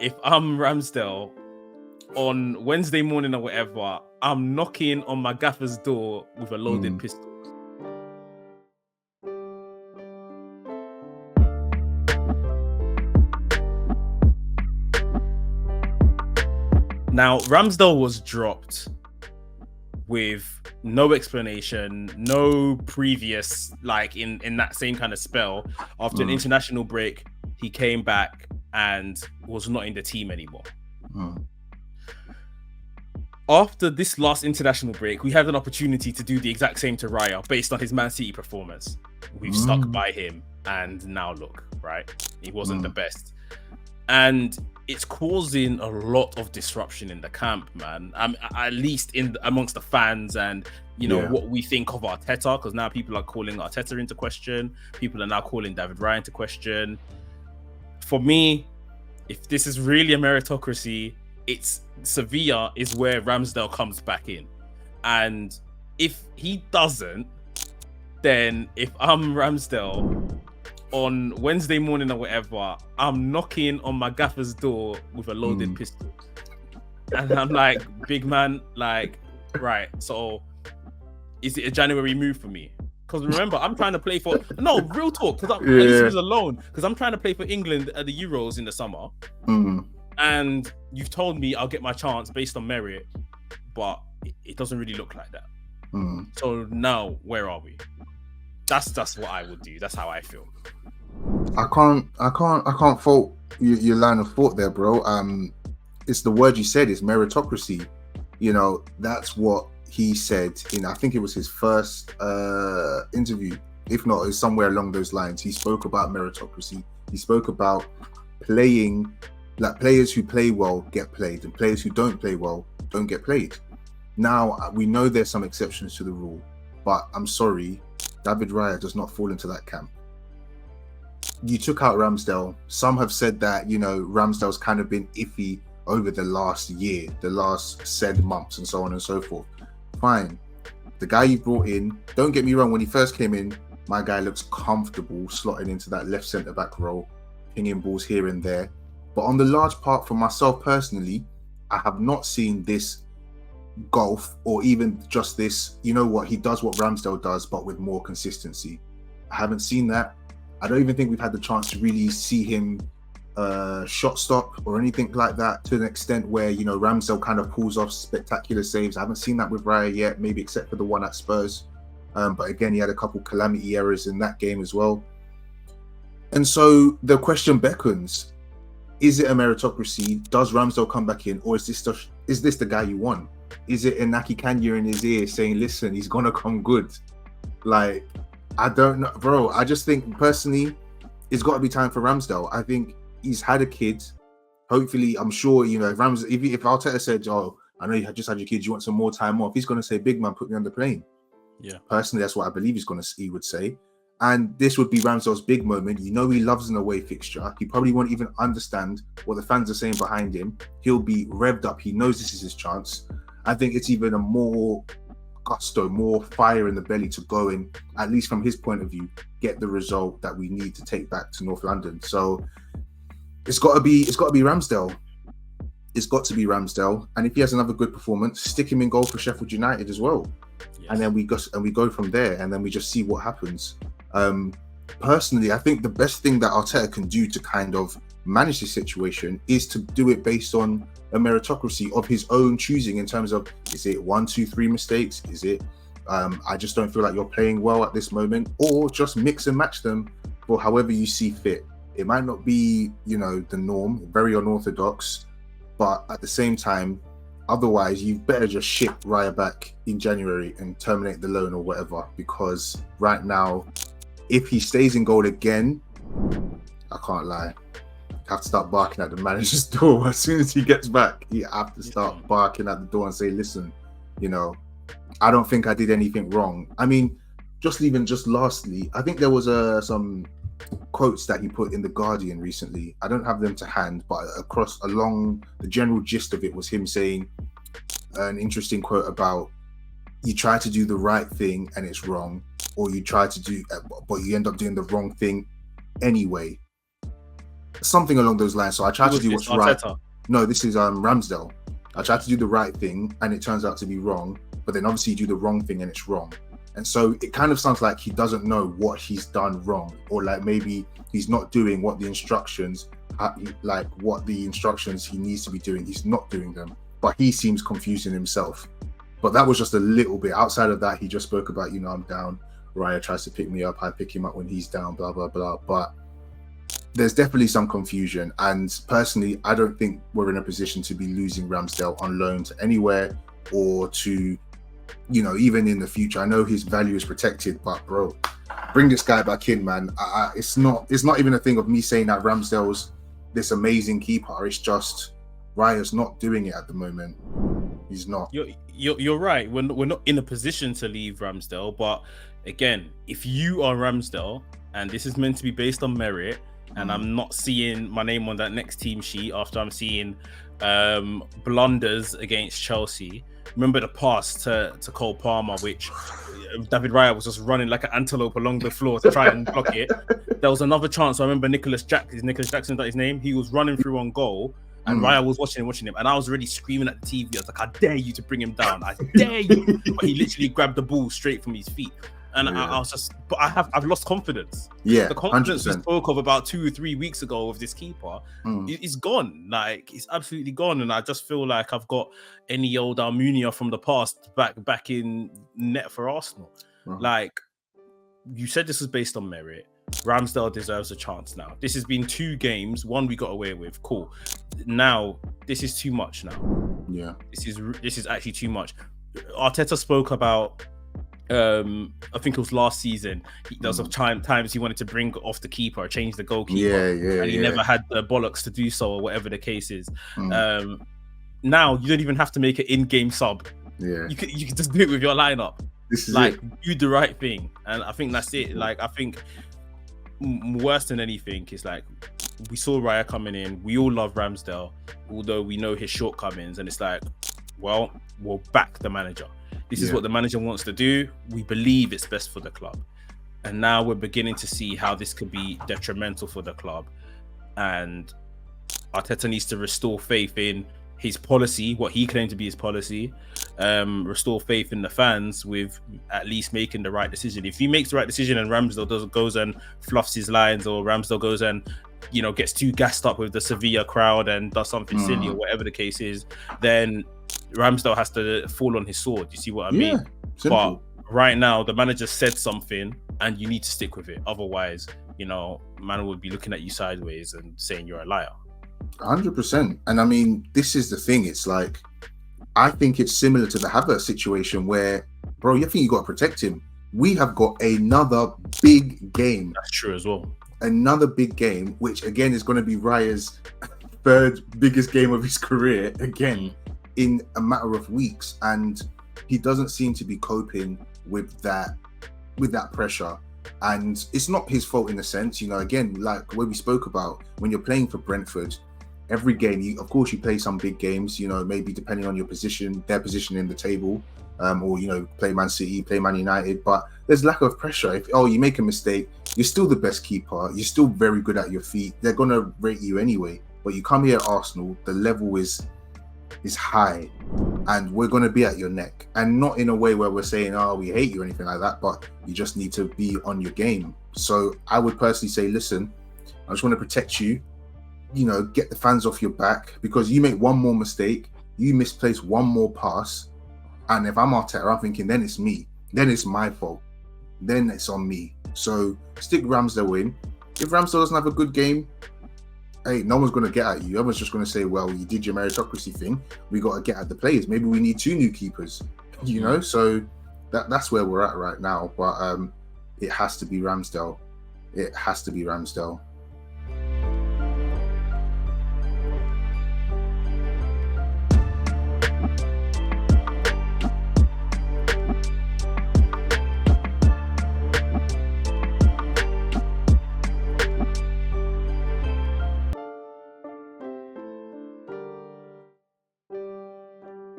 if I'm Ramsdale on Wednesday morning or whatever, I'm knocking on my gaffer's door with a loaded pistol. Now, Ramsdale was dropped with no explanation, no previous, like in that same kind of spell. After an international break, he came back and was not in the team anymore. After this last international break, we had an opportunity to do the exact same to Raya based on his Man City performance. We've stuck by him, and now look, right? He wasn't the best. And it's causing a lot of disruption in the camp, man. At least amongst the fans and, what we think of Arteta, because now people are calling Arteta into question. People are now calling David Raya into question. For me, if this is really a meritocracy, it's Sevilla is where Ramsdale comes back in. And if he doesn't, then if I'm Ramsdale on Wednesday morning or whatever, I'm knocking on my gaffer's door with a loaded pistol. And I'm like, big man, like, right, so is it a January move for me? Because remember, I'm trying to play for... No, real talk, because I used to use a loan, because I'm trying to play for England at the Euros in the summer. And you've told me I'll get my chance based on merit, but it doesn't really look like that. So now, where are we? That's what I would do. That's how I feel. I can't fault your line of thought there, bro. It's the word you said, it's meritocracy. That's what he said in, I think it was his first interview. If not, it's somewhere along those lines. He spoke about meritocracy. He spoke about playing, like players who play well get played and players who don't play well don't get played. Now, we know there's some exceptions to the rule, but I'm sorry, David Raya does not fall into that camp. You took out Ramsdale. Some have said that, Ramsdale's kind of been iffy over the last year, the last said months and so on and so forth. Fine. The guy you brought in, don't get me wrong, when he first came in, my guy looks comfortable slotting into that left centre-back role, pinging balls here and there. But on the large part, for myself personally, I have not seen this golf or even just this, he does what Ramsdale does, but with more consistency. I haven't seen that. I don't even think we've had the chance to really see him shot stop or anything like that to an extent where, Ramsdale kind of pulls off spectacular saves. I haven't seen that with Raya yet, maybe except for the one at Spurs. But again, he had a couple calamity errors in that game as well. And so the question beckons, is it a meritocracy? Does Ramsdale come back in? Or is this the guy you want? Is it Inaki Kanya in his ear saying, listen, he's going to come good? Like, I don't know, bro. I just think personally, it's got to be time for Ramsdale. I think he's had a kid. Hopefully, I'm sure, if Arteta said, oh, I know you just had your kids, you want some more time off, he's going to say, big man, put me on the plane. Yeah. Personally, that's what I believe he would say. And this would be Ramsdale's big moment. He loves an away fixture. He probably won't even understand what the fans are saying behind him. He'll be revved up. He knows this is his chance. I think it's even a more gusto, more fire in the belly to go and, at least from his point of view, get the result that we need to take back to North London. So it's got to be Ramsdale. It's got to be Ramsdale. And if he has another good performance, stick him in goal for Sheffield United as well. Yes. And then we go from there, and then we just see what happens. Personally, I think the best thing that Arteta can do to kind of manage this situation is to do it based on a meritocracy of his own choosing, in terms of, is it 1, 2, 3 mistakes? Is it I just don't feel like you're playing well at this moment, or just mix and match them for however you see fit. It might not be, the norm, very unorthodox, but at the same time, otherwise you better just ship Raya back in January and terminate the loan or whatever, because right now, if he stays in goal again, I can't lie, have to start barking at the manager's door as soon as he gets back. You have to start barking at the door and say, listen, I don't think I did anything wrong. I mean, just lastly, I think there was some quotes that he put in The Guardian recently. I don't have them to hand, but along the general gist of it was him saying an interesting quote about, you try to do the right thing and it's wrong, or you try to do, but you end up doing the wrong thing anyway. something along those lines. So I tried to do what's right. Arteta? No, this is Ramsdale. I tried to do the right thing and it turns out to be wrong, but then obviously you do the wrong thing and it's wrong. And so it kind of sounds like he doesn't know what he's done wrong, or like maybe he's not doing what the instructions, what the instructions he needs to be doing, he's not doing them, but he seems confused in himself. But that was just a little bit. Outside of that, he just spoke about, I'm down. Raya tries to pick me up. I pick him up when he's down, blah, blah, blah. But there's definitely some confusion. And personally, I don't think we're in a position to be losing Ramsdale on loan to anywhere or to, even in the future. I know his value is protected, but bro, bring this guy back in, man. It's not even a thing of me saying that Ramsdale's this amazing keeper. It's just Raya's not doing it at the moment. He's not. You're right. We're not in a position to leave Ramsdale, but again, if you are Ramsdale and this is meant to be based on merit, and I'm not seeing my name on that next team sheet after I'm seeing blunders against Chelsea. Remember the pass to Cole Palmer, which David Raya was just running like an antelope along the floor to try and block it. There was another chance. I remember Nicholas Jackson, is that his name? He was running through on goal. And Raya was watching him, and I was already screaming at the TV. I was like, I dare you to bring him down. I dare you. But he literally grabbed the ball straight from his feet. And I was just, but I've lost confidence. Yeah, the confidence 100%. we spoke of about 2 or 3 weeks ago of this keeper, it's gone. Like, it's absolutely gone. And I just feel like I've got any old Almunia from the past back in net for Arsenal. Like, you said this was based on merit. Ramsdale deserves a chance now. This has been 2 games, 1 we got away with. Cool. Now this is too much now. Yeah. This is actually too much. Arteta spoke about I think it was last season. There was times he wanted to bring off the keeper, change the goalkeeper. And he never had the bollocks to do so, or whatever the case is. Now you don't even have to make an in-game sub. Yeah. You can just do it with your lineup. This is like it. Do the right thing. And I think that's it. Like, I think worse than anything is like, we saw Raya coming in. We all love Ramsdale, although we know his shortcomings. And it's like, well, we'll back the manager. This is what the manager wants to do. We believe it's best for the club. And now we're beginning to see how this could be detrimental for the club. And Arteta needs to restore faith in his policy, what he claimed to be his policy, restore faith in the fans with at least making the right decision. If he makes the right decision and Ramsdale goes and fluffs his lines, or Ramsdale goes and gets too gassed up with the Sevilla crowd and does something silly or whatever the case is, then Ramsdale has to fall on his sword. You see what I mean? Simple. But right now, the manager said something and you need to stick with it. Otherwise, man would be looking at you sideways and saying you're a liar. 100%. And I mean, this is the thing. It's like, I think it's similar to the Havertz situation where, bro, you think you got to protect him. We have got another big game. That's true as well. Another big game, which again is going to be Raya's 3rd biggest game of his career again in a matter of weeks. And he doesn't seem to be coping with that pressure. And it's not his fault in a sense, again, like what we spoke about, when you're playing for Brentford, every game, of course you play some big games, maybe depending on your position, their position in the table, or, play Man City, play Man United, but there's lack of pressure. If you make a mistake, you're still the best keeper, you're still very good at your feet, they're going to rate you anyway. But you come here at Arsenal, the level is high, and we're going to be at your neck, and not in a way where we're saying, we hate you or anything like that, but you just need to be on your game. So I would personally say, listen, I just want to protect you, get the fans off your back, because you make one more mistake, you misplace one more pass, and if I'm Arteta, I'm thinking, then it's me, then it's my fault, then it's on me. So stick Ramsdale in. If Ramsdale doesn't have a good game, hey, no one's going to get at you. Everyone's just going to say, well, you did your meritocracy thing. We got to get at the players. Maybe we need 2 new keepers, So that's where we're at right now. But it has to be Ramsdale. It has to be Ramsdale.